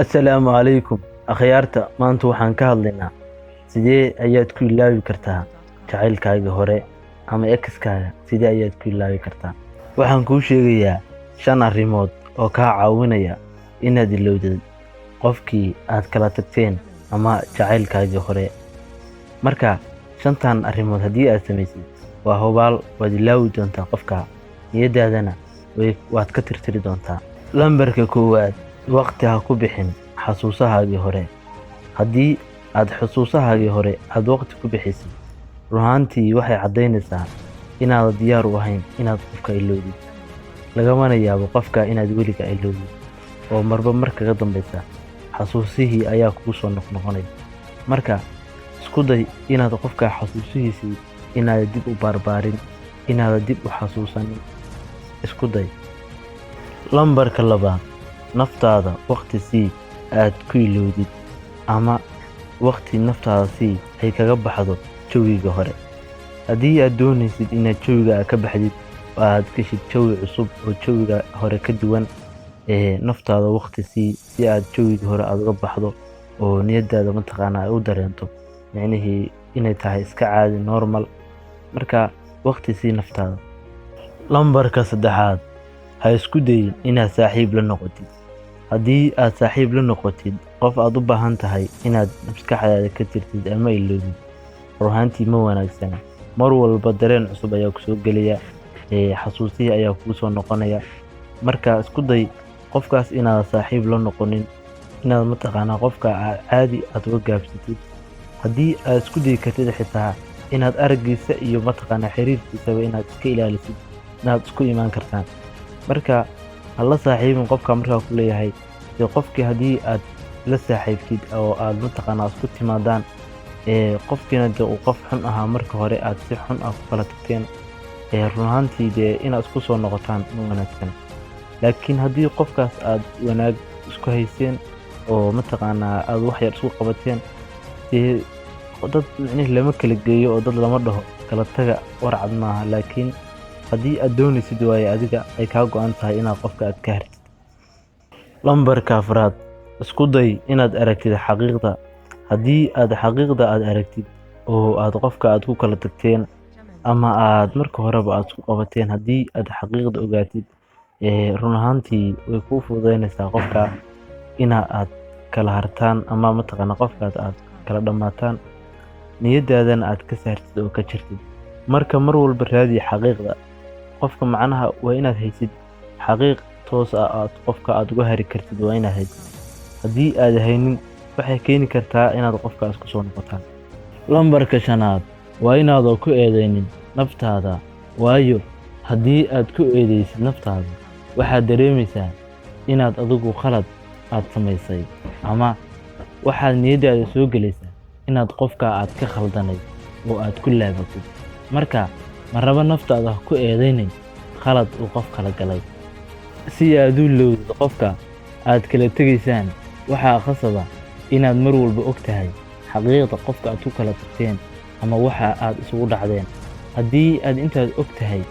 Assalaamu calaykum akhyaarta. Maanta waxaan ka hadlaynaa sidee ayaad ku ilaawi kartaa jacaylkaaga hore ama ex-kaaga. Sidee ayaad ku ilaawi kartaa? Waxaan kuu sheegayaa 5 arrimood oo kaa caawinaya inaad ilowdid qofkii aad kala tagteen ama jacaylkaaga hore. Marka 5tan arrimood haddii aad samaysid, waa hubaal waad ilaawi doontaa qofka, niyadaadana waad ka tirtiri doontaa. Lambarka 1: waqti ha ku bixin xasuusahaagii hore. Haddii aad xusuusahaagii hore aad waqti ku bixisid, run ahaantii waxay caddaynaysaa inaad diyaar u ahayn inaad qofka ilowdid. Lagamana yaabo qofka inaad weliga ilowdid, oo marba mar kaga dambeysa xasuusihii ayaa kugu soo noqnoqonaya. Marka isku day inaad qofka xasuusihiisii inaad dib u barbaarin, inaad dib u xasuusanin. Isku day. Lambarka 2: naftaada waqti sii aad ku ilowdid, ama waqti naftaada sii ay kaga baxdo jawiga hore. Haddii aad doonaysid inaad jawiga ka baxdid oo aad geshid jawi cusub oo jawiga hore ka duwan, naftaada waqti sii si aad jawiga hore aad uga baxdo oo niyadaada ay u dareento micnihii inay tahay iska caadi normal. Marka waqti sii naftaada. Lambarka 3: ha isku dayin inaad saaxiib la noqotid. Haddii aad saaxiib la noqotid qof aad u baahan tahay inaad maskaxdaada ka tirtid ama ilowdid, run ahaantii ma wanaagsana. Mar walba dareen cusub ayaa ku soo gelaya, xasuusihii ayaa kugu soo noqonaya. Marka isku day qofkaas inaad saaxiib la noqonin, inaad qofka caadi aad uga gaabsatid. Haddii aad isku dayi kartid xitaa inaad araggiisa iyo xiriirkiisaba inaad iska ilaalisid, inaad isku imaan kartaan. Marka hala saaxiibin qofka markaa ku leeyahay qofkii. Haddii aad la saaxiibtid oo aad isku timaadaan, qofkiina uu qof xun ahaa marka hore, aad si xun ku kala tagteen, run ahaantii inaad isku soo noqotaan ma wanaagsan. Laakiin haddii qofkaas aad wanaag isku hayseen oo aad wax yar isku qabateen, dad lama kala geeyo oo dad lama dhaho kala taga warcad maaha. Laakiin haddii aad doonaysid waaye adiga ay kaa go'an tahay inaad qofka aad ka hartid. Lambarka 4: isku day inaad aragtid xaqiiqda. Haddii aad xaqiiqda aad aragtid oo aad qofka aad ku kala tagteen ama aad marka horeba aad isku qabateen, haddii aad xaqiiqda ogaatid, run ahaantii way kuu fududaynaysaa qofka aad kala hartaan ama qofkaas aad kala dhammaataan, niyadaadana aad ka saartid oo ka jirtid. Marka mar walba raadi xaqiiqda qofka. Waa inaad haysid xaqiiq toos ah aad qofka aad uga hari kartid. Waa inaad haysid. Haddii aad haynin, waxay keeni kartaa inaad qofkaas ku soo noqotaan. Lambarka 5: waa inaad ku eedeynin naftaada, waayo haddii aad ku eedeysid naftaada, waxaad dareemaysaa inaad adigu khalad aad samaysay, ama waxaad niyadaada soo gelaysaa inaad qofka aad ka khaldanay oo aad ku laabatid. Marka marraba naftaada ku eedeynin khalad uu qof kala galay. Si aad u ilowdid qofka aad kala tegaysaan, waxaa khasaba inaad mar walba ogtahay xaqiiqda qofka aad ku kala tagteen ama waxa aad isugu dhacdeen. Haddii aad intaad ogtahay,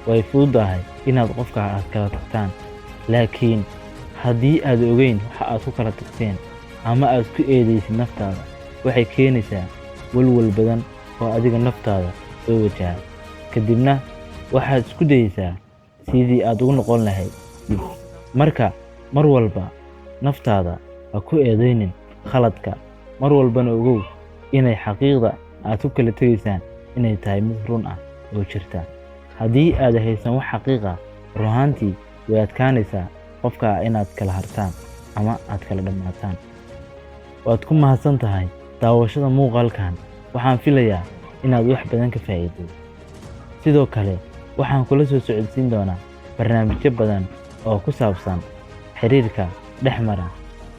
way fududahay inaad qofka aad kala tagtaan. Laakiin haddii aad ogeyn waxa aad ku kala tagteen ama aad ku eedeysid naftaada, waxay keenaysaa walwal badan oo adiga naftaada soo wajaha. Kadibna waxaad isku dayaysaa sidii aad ugu noqon lahayd dib. Marka mar walba naftaada ha ku eedeynin khaladka. Mar walbana ogow inay xaqiiqda aad ku kala tegaysaan inay tahay mid run ah oo jirta. Haddii aad haysan wax xaqiiq ah, run ahaantii way adkaanaysaa qofka inaad kala hartaan ama aad kala dhammaataan. Waad ku mahadsan tahay daawashada muuqaalkan. Waxaan filayaa inaad wax badan ka faa'iido. Sidoo kale waxaan kula soo socodsiin doonaa barnaamijyo badan oo ku saabsan xiriirka dhexmara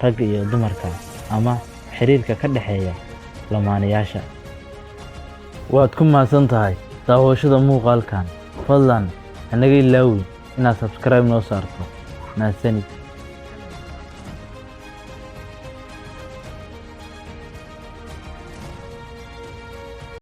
ragga iyo dumarka, ama xiriirka ka dhexeeya lamaanayaasha. Waad ku mahadsan tahay daawashada muuqaalkan. Fadlan hanaga ilaawin inaad subscribe noo saarto. Mahadsanid.